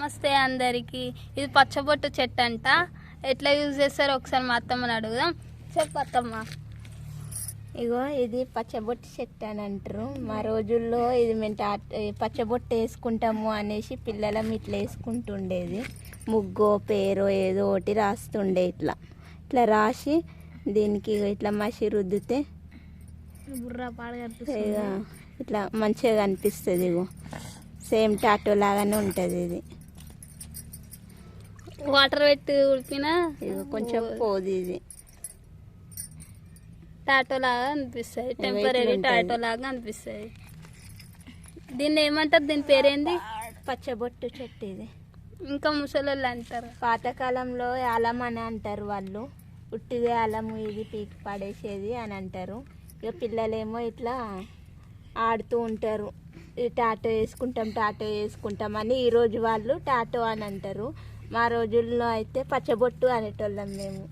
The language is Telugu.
నమస్తే అందరికి. ఇది పచ్చబొట్టు చెట్టు అంట. ఎట్లా యూజ్ చేస్తారో ఒకసారి మా అత్తమ్మని అడుగుదాం. చెప్పు అత్తమ్మ. ఇగో ఇది పచ్చబొట్టు చెట్టు అని అంటారు. మా రోజుల్లో ఇది మేము పచ్చబొట్టు వేసుకుంటాము అనేసి పిల్లలం ఇట్లా వేసుకుంటుండేది. ముగ్గో పేరో ఏదో ఒకటి రాస్తుండే. ఇట్లా ఇట్లా రాసి దీనికి ఇట్లా మసి రుద్దితే బుర్రా పాడు ఇట్లా మంచిగా కనిపిస్తుంది. ఇగో సేమ్ టాటో లాగానే ఉంటుంది. ఇది వాటర్ పెట్టి ఉడికినా ఇగో కొంచెం పోదు. ఇది టాటో లాగా అనిపిస్తుంది. టెంపరీ టాటో లాగా అనిపిస్తుంది. దీన్ని ఏమంటారు? దీని పేరేంది? పచ్చబొట్టు చెట్టు. ఇది ఇంకా ముసలోళ్ళు అంటారు. పాతకాలంలో అలం అని అంటారు వాళ్ళు. ఉట్టిదే అలము ఇది పీకి పడేసేది అని అంటారు. ఇక పిల్లలేమో ఇట్లా ఆడుతూ ఉంటారు. టాటో వేసుకుంటాం అని ఈరోజు వాళ్ళు టాటో అని అంటారు. మా రోజుల్లో అయితే పచ్చబొట్టు అనేటోళ్ళం మేము.